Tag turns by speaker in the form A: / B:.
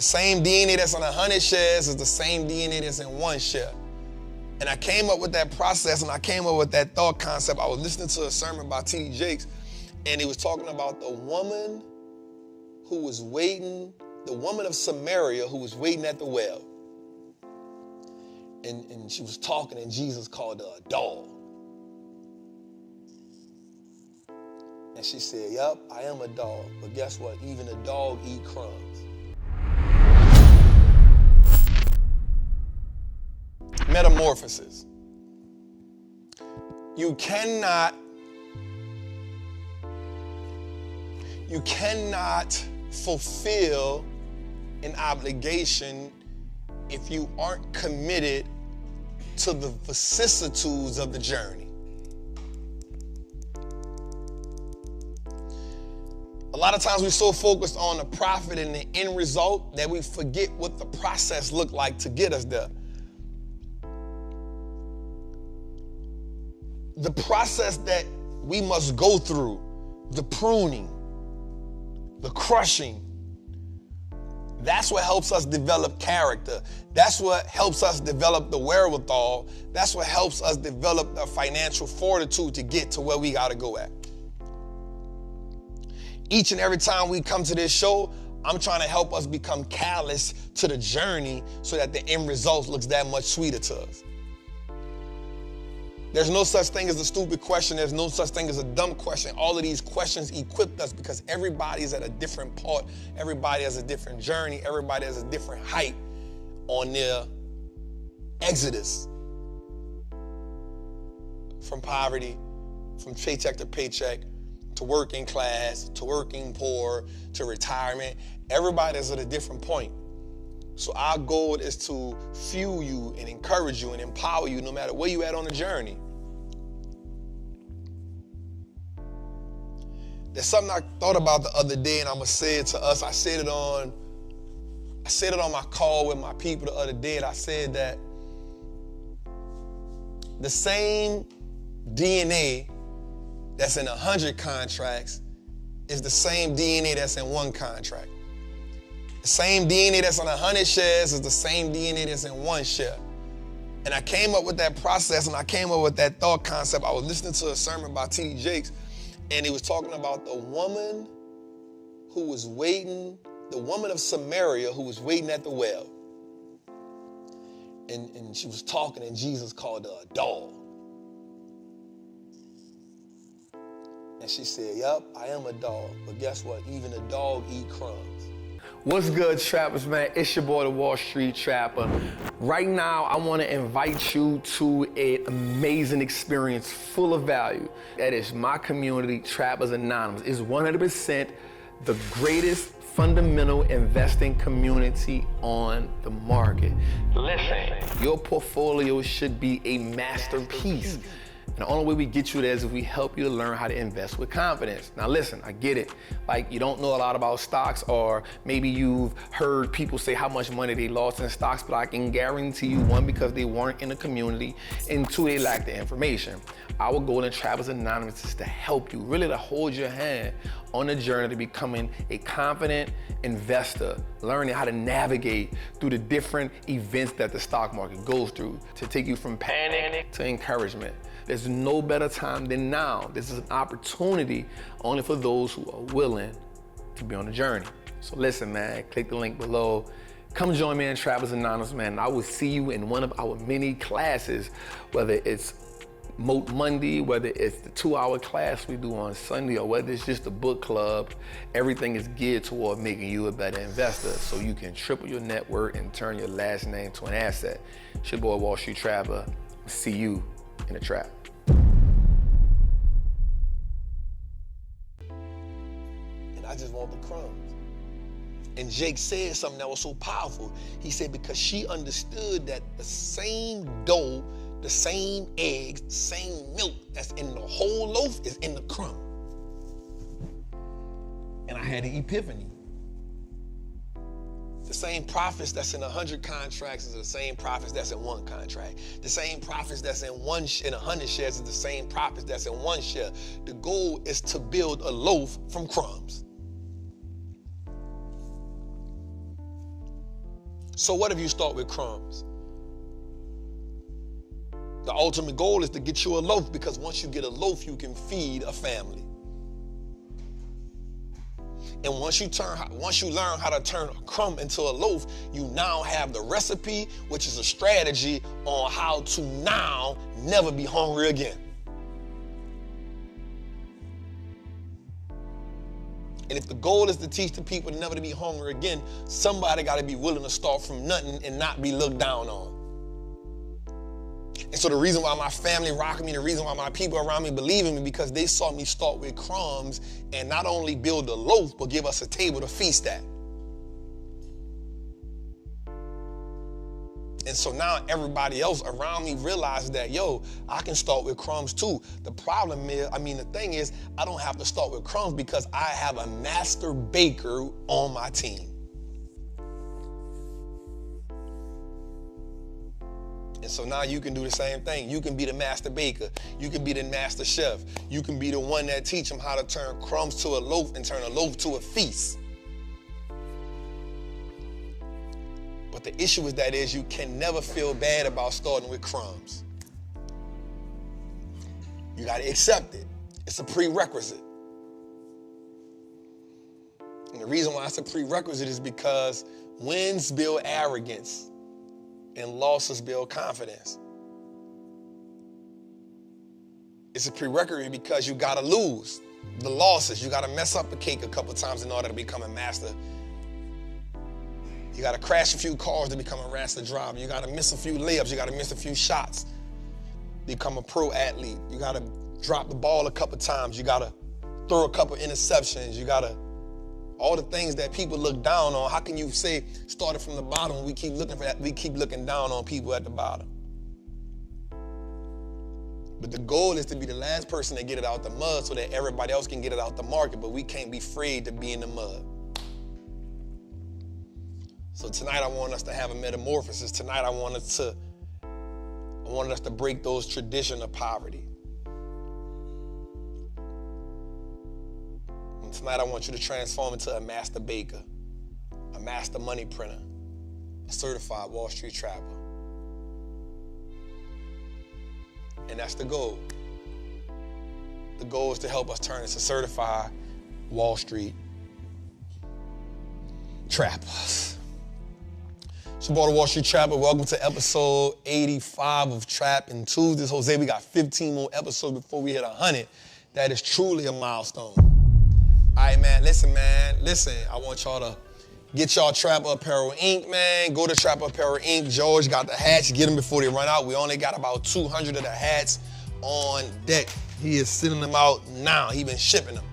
A: The same DNA that's on 100 shares is the same DNA that's in one share. And I came up with that process, and I came up with that thought concept. I was listening to a sermon by T.D. Jakes, and he was talking about the woman who was waiting, the woman of Samaria who was waiting at the well. And she was talking, and Jesus called her a dog. And she said, "Yep, I am a dog, but guess what? Even a dog eat crumbs." Metamorphosis. You cannot fulfill an obligation if you aren't committed to the vicissitudes of the journey. A lot of times we're so focused on the profit and the end result that we forget what the process looked like to get us there. The process that we must go through, the pruning, the crushing, that's what helps us develop character. That's what helps us develop the wherewithal. That's what helps us develop the financial fortitude to get to where we got to go at. Each and every time we come to this show, I'm trying to help us become callous to the journey so that the end result looks that much sweeter to us. There's no such thing as a stupid question. There's no such thing as a dumb question. All of these questions equipped us because everybody's at a different part. Everybody has a different journey. Everybody has a different height on their exodus from poverty, from paycheck to paycheck, to working class, to working poor, to retirement. Everybody's at a different point. So our goal is to fuel you and encourage you and empower you no matter where you at on the journey. There's something I thought about the other day, and I'm gonna say it to us. I said it on my call with my people the other day, and I said that the same DNA that's in 100 contracts is the same DNA that's in one contract. The same DNA that's on 100 shares is the same DNA that's in one share. And I came up with that process, and I came up with that thought concept. I was listening to a sermon by T.D. Jakes, and he was talking about the woman who was waiting, the woman of Samaria who was waiting at the well. And she was talking, and Jesus called her a dog. And she said, "Yep, I am a dog, but guess what? Even a dog eat crumbs."
B: What's good, trappers, man? It's your boy, the Wallstreet Trapper. Right now, I want to invite you to an amazing experience full of value. That is my community, Trappers Anonymous. It's 100% the greatest fundamental investing community on the market. Listen, your portfolio should be a masterpiece. And the only way we get you there is if we help you to learn how to invest with confidence. Now listen, I get it. Like, you don't know a lot about stocks, or maybe you've heard people say how much money they lost in stocks, but I can guarantee you, one, because they weren't in the community, and two, they lack the information. Our goal in Trappers Anonymous is to help you, really to hold your hand on the journey to becoming a confident investor, learning how to navigate through the different events that the stock market goes through to take you from panic to encouragement. There's no better time than now. This is an opportunity only for those who are willing to be on the journey. So listen, man, click the link below. Come join me in Trappers Anonymous, man. I will see you in one of our many classes, whether it's Moat Monday, whether it's the 2-hour class we do on Sunday, or whether it's just a book club. Everything is geared toward making you a better investor so you can triple your net worth and turn your last name to an asset. It's your boy, Wallstreet Trapper. See you in the trap.
A: And I just want the crumbs. And Jake said something that was so powerful. He said, because she understood that the same dough, the same eggs, the same milk that's in the whole loaf is in the crumb. And I had an epiphany. The same profits that's in 100 contracts is the same profits that's in one contract. The same profits that's in 100 shares is the same profits that's in one share. The goal is to build a loaf from crumbs. So what if you start with Crumbs? The ultimate goal is to get you a loaf, because once you get a loaf, you can feed a family. And once you learn how to turn a crumb into a loaf, you now have the recipe, which is a strategy on how to now never be hungry again. And if the goal is to teach the people never to be hungry again, somebody got to be willing to start from nothing and not be looked down on. And so the reason why my family rocked me, the reason why my people around me believe in me, because they saw me start with crumbs and not only build a loaf, but give us a table to feast at. And so now everybody else around me realizes that, yo, I can start with crumbs too. The thing is, I don't have to start with crumbs because I have a master baker on my team. And so now you can do the same thing. You can be the master baker. You can be the master chef. You can be the one that teach them how to turn crumbs to a loaf and turn a loaf to a feast. But the issue is that you can never feel bad about starting with crumbs. You got to accept it. It's a prerequisite. And the reason why it's a prerequisite is because wins build arrogance and losses build confidence. It's a prerequisite because you gotta lose the losses. You gotta mess up the cake a couple times in order to become a master. You gotta crash a few cars to become a master driver. You gotta miss a few layups. You gotta miss a few shots to become a pro athlete. You gotta drop the ball a couple times. You gotta throw a couple interceptions. You gotta all the things that people look down on. How can you say started from the bottom when we keep looking for that? We keep looking down on people at the bottom. But the goal is to be the last person to get it out the mud so that everybody else can get it out the market, but we can't be afraid to be in the mud. So tonight I want us to have a metamorphosis. Tonight I wanted us to break those traditions of poverty. Tonight, I want you to transform into a master baker, a master money printer, a certified Wall Street trapper. And that's the goal. The goal is to help us turn into certified Wall Street trappers. It's your boy, the Wall Street Trapper. Welcome to episode 85 of Trappin Tuesdays. Jose, we got 15 more episodes before we hit 100. That is truly a milestone. All right, man. Listen. I want y'all to get y'all Trapper Apparel Inc., man. Go to Trapper Apparel Inc. George got the hats. Get them before they run out. We only got about 200 of the hats on deck. He is sending them out now. He been shipping them.